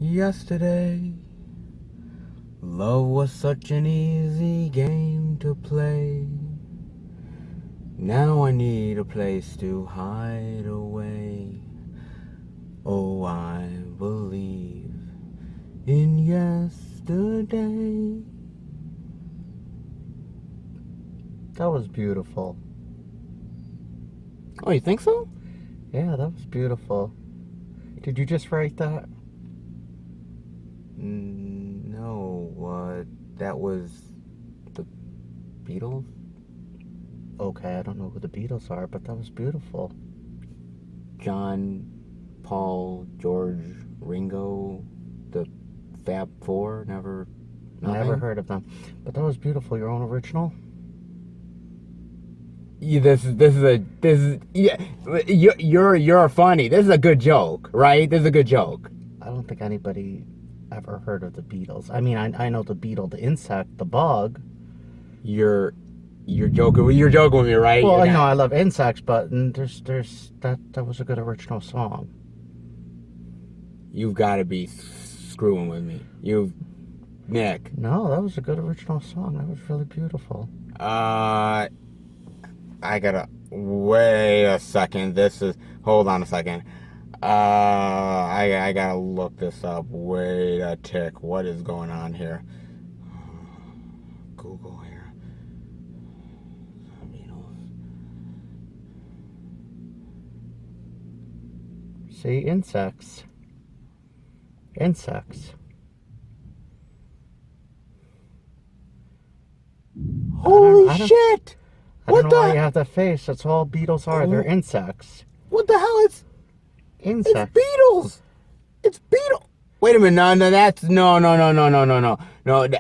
Yesterday, love was such an easy game to play. Now I need a place to hide away. Oh, I believe in yesterday. That was beautiful. Oh, you think so? Yeah, that was beautiful. Did you just write that? No, that was the Beatles? Okay, I don't know who the Beatles are, but that was beautiful. John, Paul, George, Ringo, the Fab Four, Never nothing? heard of them. But that was beautiful. Your own original? Yeah, you're funny. This is a good joke, right? This is a good joke. I don't think anybody ever heard of the Beatles. I mean, I know the beetle, the insect, the bug. You're joking. You're joking with me, right? Well, I love insects, but there's that was a good original song. You've got to be screwing with me. Nick. No, that was a good original song. That was really beautiful. I gotta wait a second. Hold on a second. I gotta look this up. Wait a tick. What is going on here? Google here. See, insects. Holy shit! I don't know why you have that face. That's all Beatles are. They're insects. What the hell? It's Insects. Beatles. It's Beatles. Wait a minute. No. That's no. No.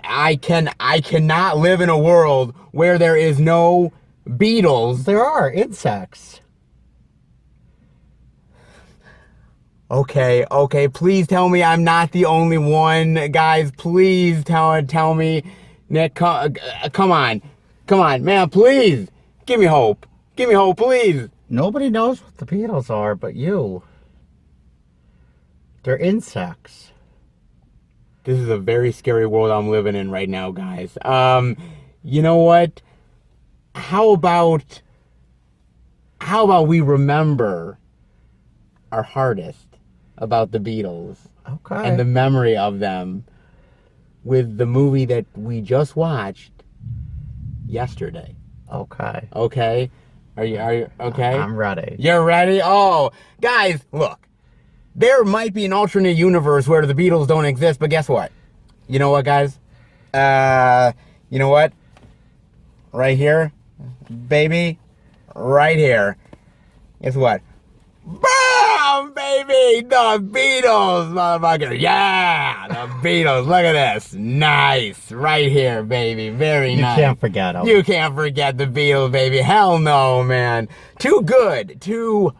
I cannot live in a world where there is no Beatles. There are insects. Okay. Please tell me I'm not the only one, guys. Please tell me, Nick. Come on, man. Please give me hope. Please. Nobody knows what the Beatles are, but you. They're insects. This is a very scary world I'm living in right now, guys. You know what? How about we remember our hardest about the Beatles? Okay. And the memory of them with the movie that we just watched yesterday. Okay. Okay? Are you okay? I'm ready. You're ready? Oh, guys, look. There might be an alternate universe where the Beatles don't exist, but guess what? You know what, guys? You know what? Right here, baby. Right here. Guess what? Boom, baby! The Beatles, motherfucker. Yeah! The Beatles. Look at this. Nice. Right here, baby. Very nice. You can't forget them. You can't forget the Beatles, baby. Hell no, man. Too good. Too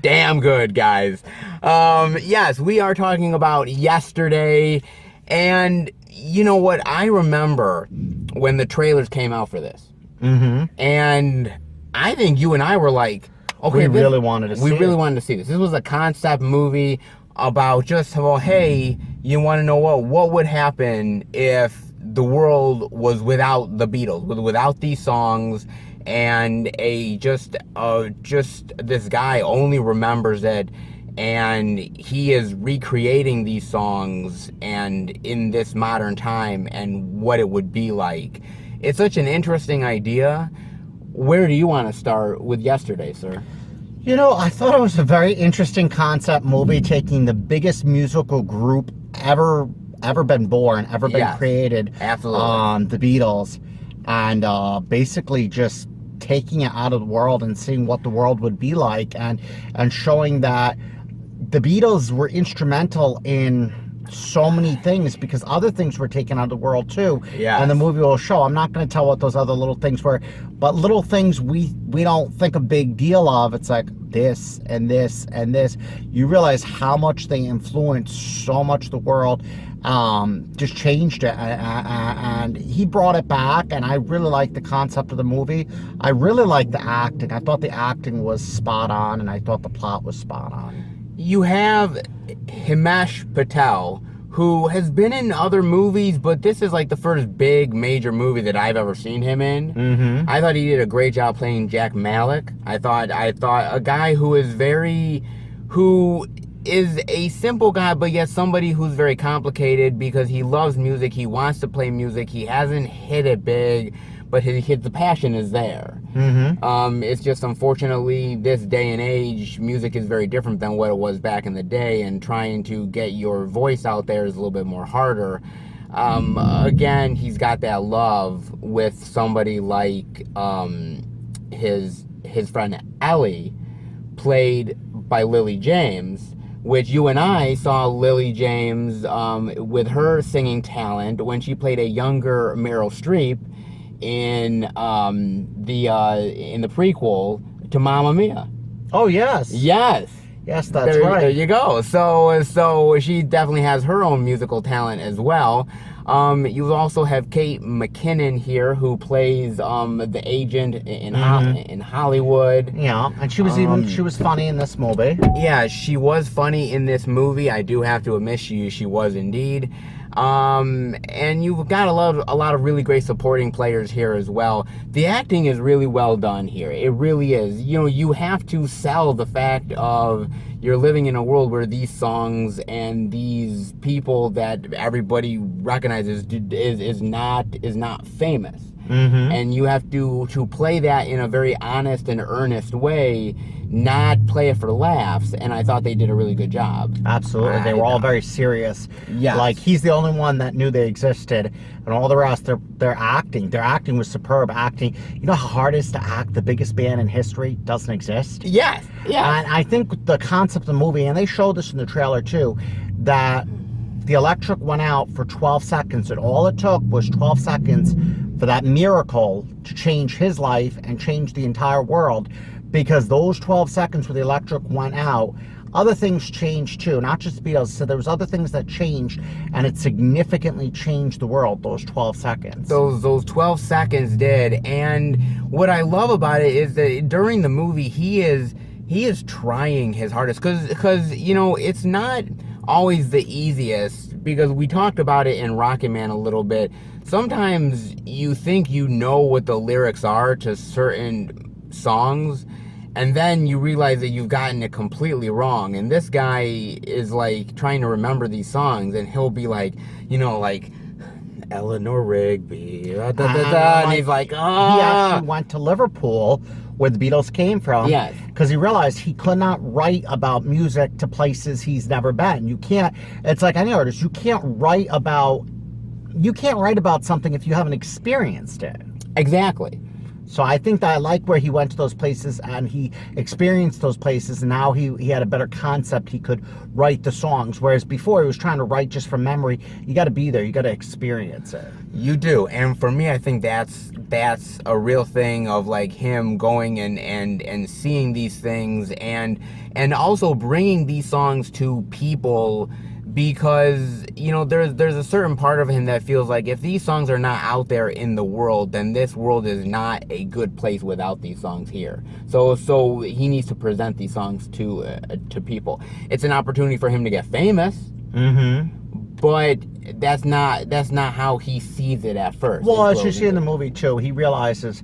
damn good, guys. Yes, we are talking about yesterday. And you know what? I remember when the trailers came out for this. Mm-hmm. And I think you and I were like, okay, we really wanted to see this. This was a concept movie about just, well, hey, you want to know what would happen if the world was without the Beatles, without these songs, and just this guy only remembers it, and he is recreating these songs and in this modern time and what it would be like. It's such an interesting idea. Where do you want to start with yesterday, sir? You know, I thought it was a very interesting concept movie, taking the biggest musical group ever been born, ever been created. Absolutely. The Beatles, and basically just taking it out of the world and seeing what the world would be like, and showing that the Beatles were instrumental in so many things because other things were taken out of the world too. Yeah. And the movie will show. I'm not going to tell what those other little things were, but little things we don't think a big deal of. It's like this and this and this. You realize how much they influenced so much the world. Just changed it, and he brought it back, and I really liked the concept of the movie. I really liked the acting. I thought the acting was spot on, and I thought the plot was spot on. you have Himesh Patel, who has been in other movies, but this is like the first big major movie that I've ever seen him in. Mm-hmm. I thought he did a great job playing Jack Malik. I thought a guy who is a simple guy, but yet somebody who's very complicated because he loves music. He wants to play music. He hasn't hit it big, but the passion is there. Mm-hmm. It's just unfortunately this day and age, music is very different than what it was back in the day, and trying to get your voice out there is a little bit more harder. Again, he's got that love with somebody like his friend Ellie, played by Lily James, which you and I saw Lily James with her singing talent when she played a younger Meryl Streep in the prequel to Mamma Mia. Oh, yes. Yes. Yes, that's There right. you go. So she definitely has her own musical talent as well. You also have Kate McKinnon here, who plays the agent in Hollywood. Yeah, and she was funny in this movie. Yeah, she was funny in this movie. I do have to admit she was indeed. And you've got a lot of really great supporting players here as well. The acting is really well done here. It really is. You know, you have to sell the fact of you're living in a world where these songs and these people that everybody recognizes is not famous. Mm-hmm. And you have to play that in a very honest and earnest way, not play it for laughs. And I thought they did a really good job. Absolutely. They were all very serious. Yes. Like, he's the only one that knew they existed, and all the rest, their acting was superb acting. You know how hard it is to act? The biggest band in history doesn't exist. Yes. Yeah. And I think the concept of the movie, and they showed this in the trailer too, that the electric went out for 12 seconds, and all it took was 12 seconds for that miracle to change his life and change the entire world. Because those 12 seconds where the electric went out, other things changed too, not just the Beatles. So there was other things that changed, and it significantly changed the world, those 12 seconds. Those 12 seconds did. And what I love about it is that during the movie, he is trying his hardest, because you know, it's not always the easiest, because we talked about it in Rocket Man a little bit. Sometimes you think you know what the lyrics are to certain songs, and then you realize that you've gotten it completely wrong. And this guy is like trying to remember these songs, and he'll be like, you know, like Eleanor Rigby, and he's like, He actually went to Liverpool, where the Beatles came from. Yes. Because he realized he could not write about music to places he's never been. You can't. It's like any artist. You can't write about something if you haven't experienced it. Exactly. So I think that I like where he went to those places and he experienced those places, and now he had a better concept. He could write the songs, whereas before he was trying to write just from memory. You got to be there. You got to experience it. You do. And for me, I think that's a real thing of like him going and seeing these things, and also bringing these songs to people. Because, you know, there's a certain part of him that feels like if these songs are not out there in the world, then this world is not a good place without these songs here. So he needs to present these songs to people. It's an opportunity for him to get famous. Mm-hmm. But that's not how he sees it at first. Well, as you see in the movie too, he realizes.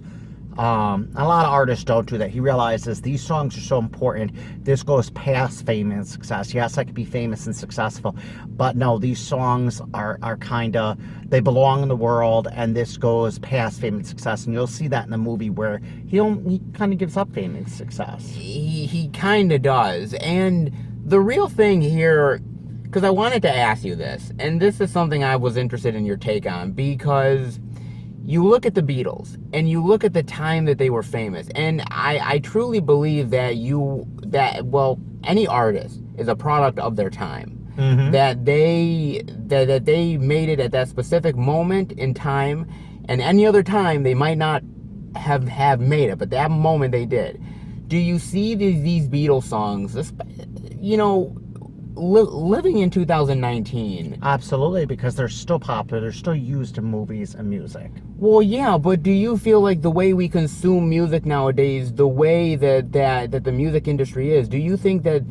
A lot of artists don't do that. He realizes these songs are so important. This goes past fame and success. Yes, I could be famous and successful, but no, these songs are kind of, they belong in the world, and this goes past fame and success. And you'll see that in the movie where he kind of gives up fame and success. He kind of does. And the real thing here, because I wanted to ask you this, and this is something I was interested in your take on, because you look at the Beatles and you look at the time that they were famous, and I truly believe that any artist is a product of their time. Mm-hmm. That they made it at that specific moment in time, and any other time they might not have made it, but that moment they did. Do you see these Beatles songs, you know, living in 2019? Absolutely, because they're still popular. They're still used in movies and music. Well, yeah, but do you feel like the way we consume music nowadays, the way that the music industry is, do you think that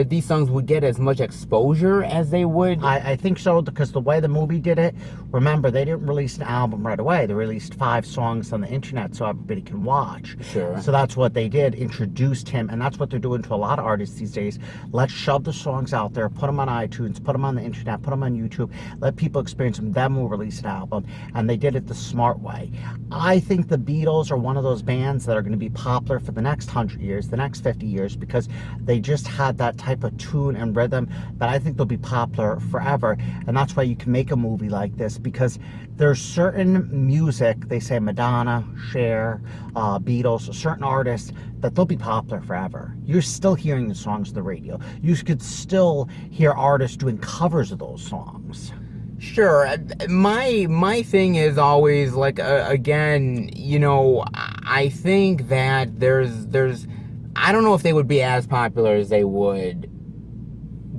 these songs would get as much exposure as they would? I think so, because the way the movie did it, remember, they didn't release an album right away. They released 5 songs on the internet so everybody can watch. Sure. So that's what they did, introduced him, and that's what they're doing to a lot of artists these days. Let's shove the songs out there, put them on iTunes, put them on the internet, put them on YouTube, let people experience them, then we'll release an album. And they did it the smart way. I think the Beatles are one of those bands that are going to be popular for the next 100 years, the next 50 years, because they just had that type of tune and rhythm that I think they'll be popular forever. And that's why you can make a movie like this, because there's certain music, they say Madonna, Cher, Beatles, certain artists, that they'll be popular forever. You're still hearing the songs on the radio. You could still hear artists doing covers of those songs. Sure. My thing is always like again, I think that there's I don't know if they would be as popular as they would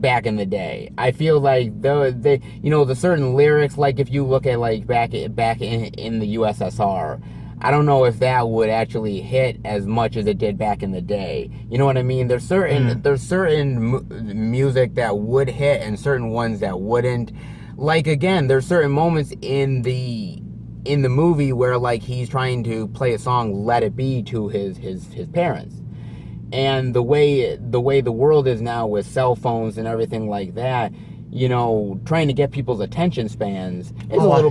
back in the day. I feel like the certain lyrics, like if you look at like back in the USSR, I don't know if that would actually hit as much as it did back in the day. You know what I mean? There's certain music that would hit and certain ones that wouldn't. Like again, there's certain moments in the movie where like he's trying to play a song "Let It Be" to his parents. And the way the world is now with cell phones and everything like that, trying to get people's attention spans is a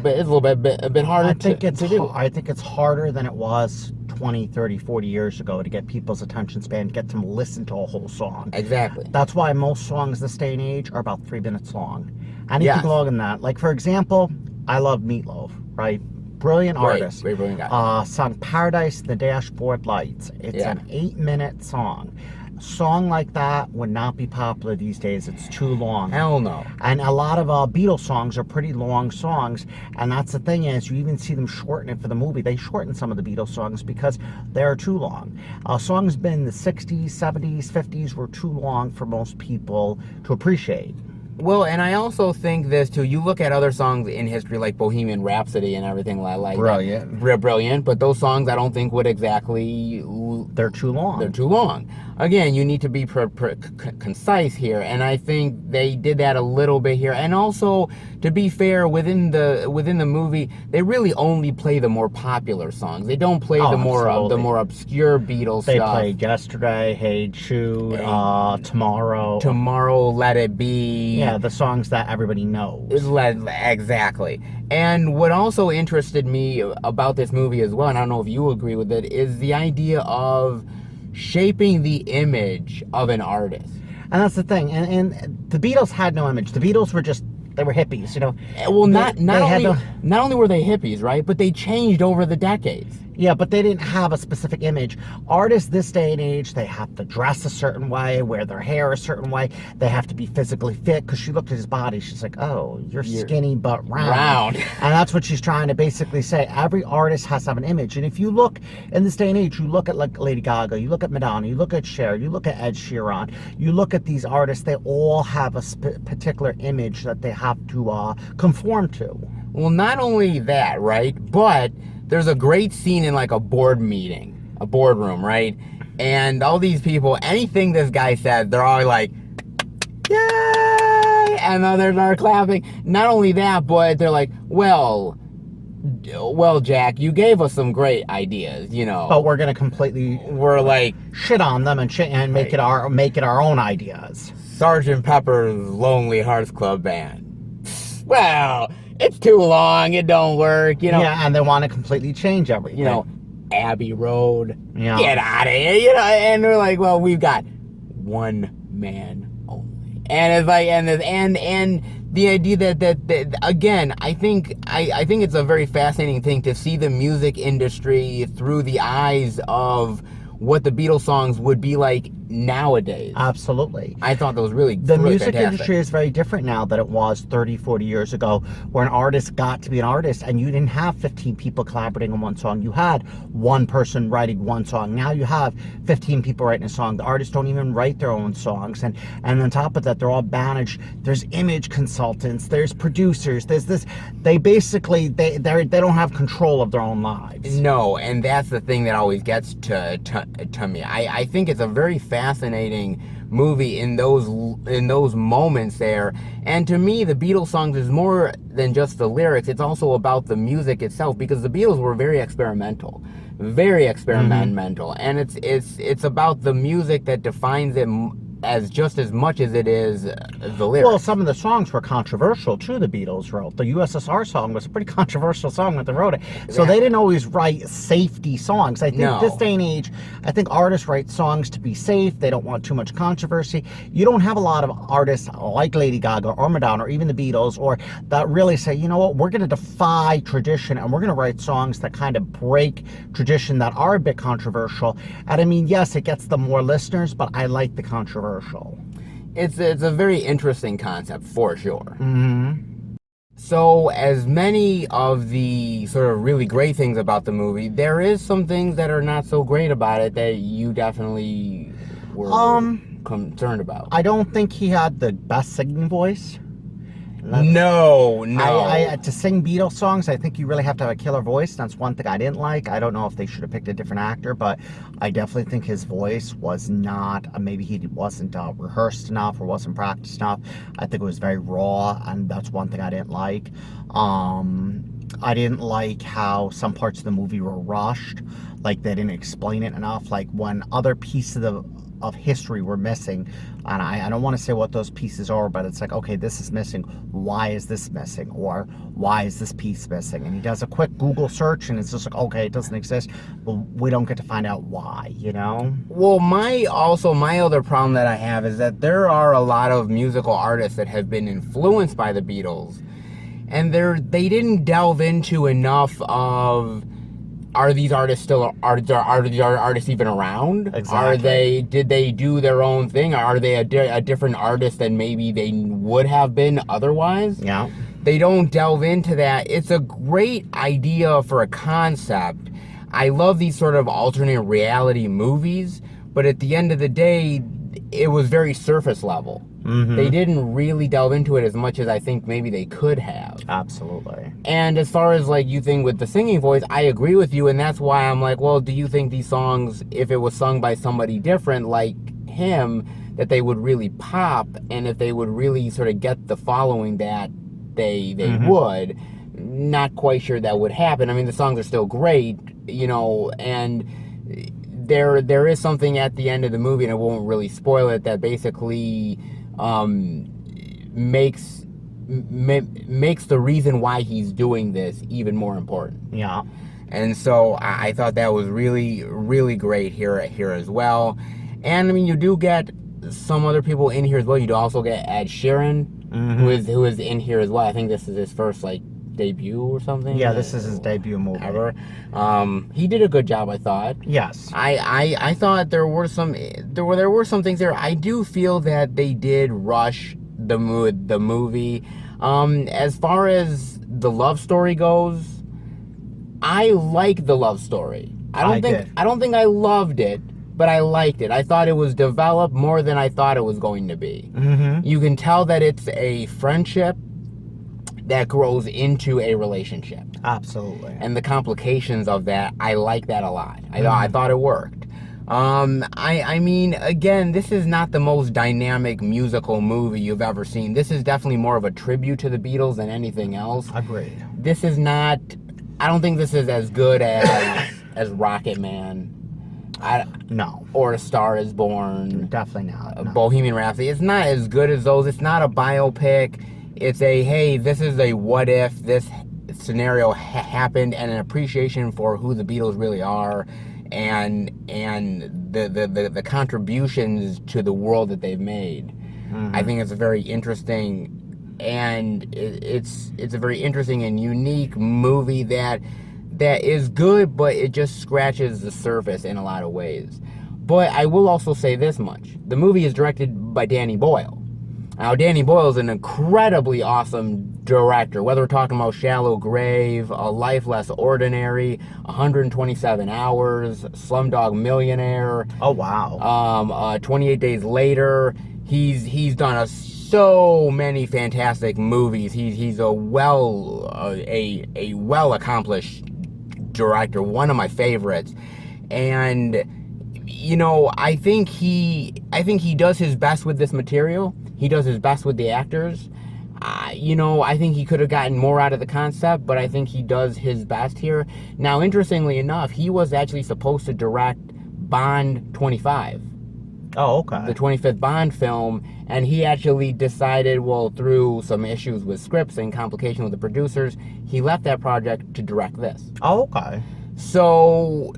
bit harder to do. I think it's harder than it was 20, 30, 40 years ago to get people's attention span, get them to listen to a whole song. Exactly. That's why most songs this day and age are about 3 minutes long. Anything Yes. longer than that. Like, for example, I love Meatloaf, right? Brilliant artist. Great brilliant guy. Song Paradise and the Dashboard Lights. It's an 8-minute song. A song like that would not be popular these days. It's too long. Hell no. And a lot of Beatles songs are pretty long songs. And that's the thing is, you even see them shorten it for the movie. They shorten some of the Beatles songs because they're too long. Songs been in the 60s, 70s, 50s were too long for most people to appreciate. Well, and I also think this too. You look at other songs in history like Bohemian Rhapsody and everything like Brilliant. that. Brilliant. But those songs I don't think would exactly. They're too long. They're too long. Again, you need to be concise here, and I think they did that a little bit here. And also, to be fair, within the movie, they really only play the more popular songs. They don't play the more obscure Beatles they stuff. played Yesterday, Hey Jude, Tomorrow. Tomorrow, Let It Be. Yeah, the songs that everybody knows. Exactly. And what also interested me about this movie as well, and I don't know if you agree with it, is the idea of shaping the image of an artist. And that's the thing. And the Beatles had no image. The Beatles were they were hippies, Well, not only were they hippies, right? But they changed over the decades. Yeah, but they didn't have a specific image. Artists this day and age, they have to dress a certain way, wear their hair a certain way. They have to be physically fit, because she looked at his body. She's like, oh, you're skinny but round. And that's what she's trying to basically say. Every artist has to have an image. And if you look in this day and age, you look at like Lady Gaga, you look at Madonna, you look at Cher, you look at Ed Sheeran, you look at these artists, they all have a particular image that they have to conform to. Well, not only that, right? But there's a great scene in like a boardroom, right? And all these people, anything this guy says, they're all like, yay! And then they're clapping. Not only that, but they're like, well, Jack, you gave us some great ideas, But we're gonna we're like shit on them and make it our own ideas. Sgt. Pepper's Lonely Hearts Club Band. Well, it's too long. It don't work, Yeah, and they want to completely change everything. Abbey Road. Yeah. Get out of here, And they're like, well, we've got one man only, and it's like, and the idea that again, I think it's a very fascinating thing to see the music industry through the eyes of what the Beatles songs would be like nowadays. Absolutely. I thought that was really, The really music fantastic. industry is very different now than it was 30, 40 years ago, where an artist got to be an artist and you didn't have 15 people collaborating on one song. You had one person writing one song. Now you have 15 people writing a song. The artists don't even write their own songs. And on top of that, they're all managed. There's image consultants, there's producers, there's this. They basically, they don't have control of their own lives. No, and that's the thing that always gets to me. I think it's a very fascinating movie in those moments there. And to me, the Beatles songs is more than just the lyrics. It's also about the music itself, because the Beatles were very experimental. Very experimental. And it's about the music that defines it as just as much as it is the lyrics. Well, some of the songs were controversial too. The Beatles wrote the USSR song was a pretty controversial song when they wrote it. So they didn't always write safety songs. I think this day and age, I think artists write songs to be safe. They don't want too much controversy. You don't have a lot of artists like Lady Gaga or Madonna or even the Beatles, or that really say, you know what, we're going to defy tradition and we're going to write songs that kind of break tradition, that are a bit controversial. And I mean, yes, it gets them more listeners, but I like the controversy. It's a very interesting concept for sure. Mm-hmm. So, as many of the sort of really great things about the movie, there is some things that are not so great about it that you definitely were concerned about. I don't think he had the best singing voice. No. To sing Beatles songs, I think you really have to have a killer voice. That's one thing I didn't like. I don't know if they should have picked a different actor, but I definitely think his voice was not, maybe he wasn't rehearsed enough or wasn't practiced enough. I think it was very raw, and that's one thing I didn't like. I didn't like how some parts of the movie were rushed, like they didn't explain it enough, like when other pieces of history were missing, and I don't want to say what those pieces are, but it's like, okay, this is missing, why is this missing, or why is this piece missing? And he does a quick Google search and it's just like, okay, it doesn't exist, but we don't get to find out why, you know? Well, my other problem that I have is that there are a lot of musical artists that have been influenced by the Beatles, and they didn't delve into enough of, are these artists still, are the artists even around? Exactly. Did they do their own thing? Are they a different artist than maybe they would have been otherwise? Yeah. They don't delve into that. It's a great idea for a concept. I love these sort of alternate reality movies, but at the end of the day, it was very surface level. Mm-hmm. They didn't really delve into it as much as I think maybe they could have. Absolutely. And as far as like you think with the singing voice, I agree with you, and that's why I'm like, well, do you think these songs, if it was sung by somebody different like him, that they would really pop, and if they would really sort of get the following that they would? Not quite sure that would happen. I mean, the songs are still great, you know, and there is something at the end of the movie, and I won't really spoil it, that basically makes the reason why he's doing this even more important. Yeah. And so I thought that was really, really great here as well. And I mean, you do get some other people in here as well. You do also get Ed Sheeran, who is in here as well. I think this is his first like debut or something. Yeah, this is his debut movie ever. He did a good job, I thought. Yes. I thought there were some things there. I do feel that they did rush the movie. As far as the love story goes, I like the love story. I don't think I loved it, but I liked it. I thought it was developed more than I thought it was going to be. Mm-hmm. You can tell that it's a friendship that grows into a relationship. Absolutely. And the complications of that, I like that a lot. I thought it worked. I mean, again, this is not the most dynamic musical movie you've ever seen. This is definitely more of a tribute to the Beatles than anything else. Agreed. This is not, I don't think this is as good as Rocket Man. No. Or A Star Is Born. Definitely not. No. Bohemian Rhapsody. It's not as good as those. It's not a biopic. It's a, hey, this is a what if this scenario happened, and an appreciation for who the Beatles really are, and the contributions to the world that they've made. Mm-hmm. I think it's a very interesting, and it's a very interesting and unique movie that is good, but it just scratches the surface in a lot of ways. But I will also say this much. The movie is directed by Danny Boyle. Now, Danny Boyle is an incredibly awesome director. Whether we're talking about Shallow Grave, A Life Less Ordinary, 127 Hours, Slumdog Millionaire. Oh, wow. 28 Days Later. He's done so many fantastic movies. He's a well accomplished director, one of my favorites. And I think he does his best with this material. He does his best with the actors. I think he could have gotten more out of the concept, but I think he does his best here. Now, interestingly enough, he was actually supposed to direct Bond 25. Oh, okay. The 25th Bond film, and he actually decided, through some issues with scripts and complication with the producers, he left that project to direct this. Oh, okay. So,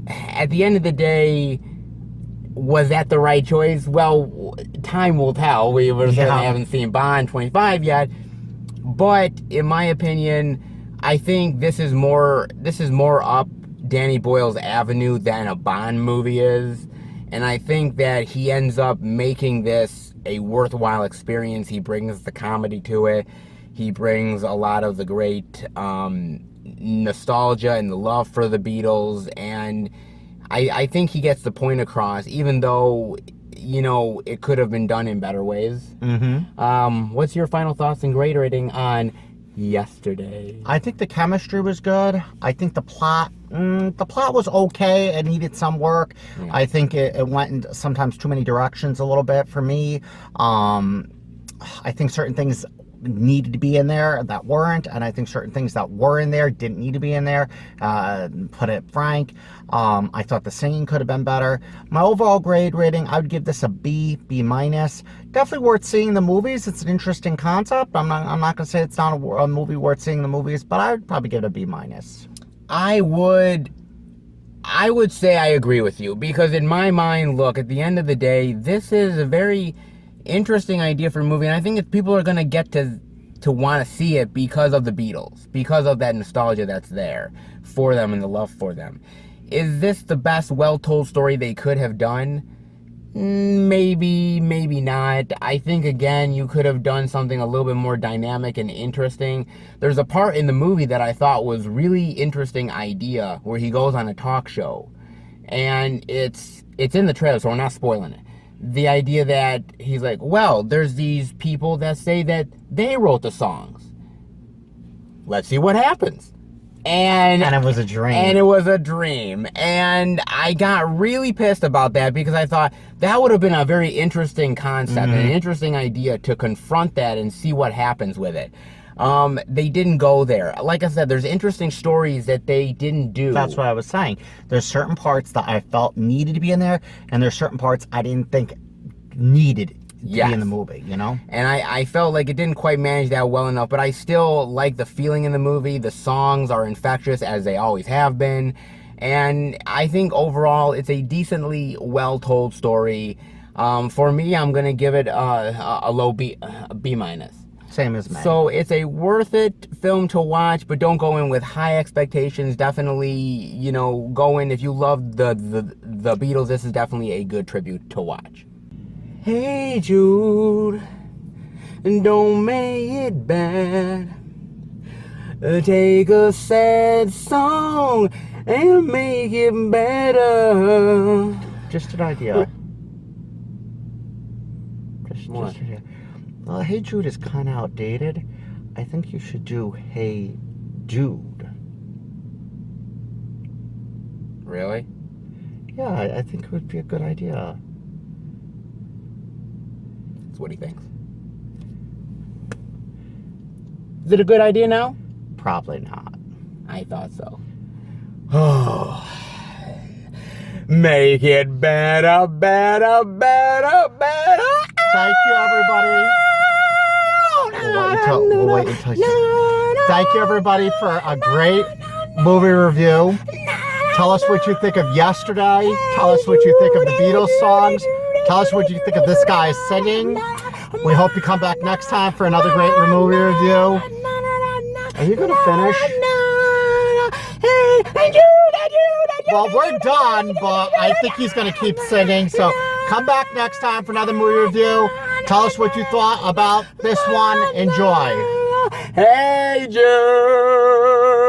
at the end of the day, was that the right choice? Well, time will tell. We haven't seen Bond 25 yet. But in my opinion, I think this is more up Danny Boyle's avenue than a Bond movie is. And I think that he ends up making this a worthwhile experience. He brings the comedy to it. He brings a lot of the great nostalgia and the love for the Beatles. And I think he gets the point across, even though, it could have been done in better ways. Mm-hmm. What's your final thoughts and grade rating on Yesterday? I think the chemistry was good. I think the plot was okay. It needed some work. Yeah. I think it went in sometimes too many directions a little bit for me. I think certain things needed to be in there that weren't, and I think certain things that were in there didn't need to be in there. Put it frank. I thought the singing could have been better. My overall grade rating, I would give this a B minus. Definitely worth seeing the movies. It's an interesting concept. I'm not gonna say it's not a movie worth seeing the movies, but I would probably give it a B minus. I would say I agree with you, because in my mind, look, at the end of the day, this is a very interesting idea for a movie, and I think people are going to get to want to see it because of the Beatles, because of that nostalgia that's there for them and the love for them. Is this the best well-told story they could have done? Maybe not. I think, again, you could have done something a little bit more dynamic and interesting. There's a part in the movie that I thought was really interesting idea, where he goes on a talk show, and it's in the trailer, so we're not spoiling it. The idea that he's like, there's these people that say that they wrote the songs. Let's see what happens. And it was a dream. And I got really pissed about that, because I thought that would have been a very interesting concept, and an interesting idea to confront that and see what happens with it. They didn't go there. Like I said, there's interesting stories that they didn't do. That's what I was saying. There's certain parts that I felt needed to be in there, and there's certain parts I didn't think needed to be in the movie, And I felt like it didn't quite manage that well enough, but I still like the feeling in the movie. The songs are infectious, as they always have been. And I think overall, it's a decently well-told story. For me, I'm going to give it a low B minus. Same as me. So it's a worth it film to watch, but don't go in with high expectations. Definitely, go in if you love the Beatles. This is definitely a good tribute to watch. Hey Jude, don't make it bad. Take a sad song and make it better. Just an idea. Just What? an idea. Hey Jude is kind of outdated. I think you should do Hey Jude. Really? Yeah, I think it would be a good idea. That's what he thinks. Is it a good idea now? Probably not. I thought so. Oh. Make it better, better, better, better. Thank you, everybody. We'll wait until Thank you, everybody, for a great movie review. Tell us what you think of Yesterday. Tell us what you think of the Beatles songs. Tell us what you think of this guy singing. We hope you come back next time for another great movie review. Are you going to finish? Well, we're done, but I think he's going to keep singing. So come back next time for another movie review. Tell us what you thought about this one. Enjoy. Hey, Jude.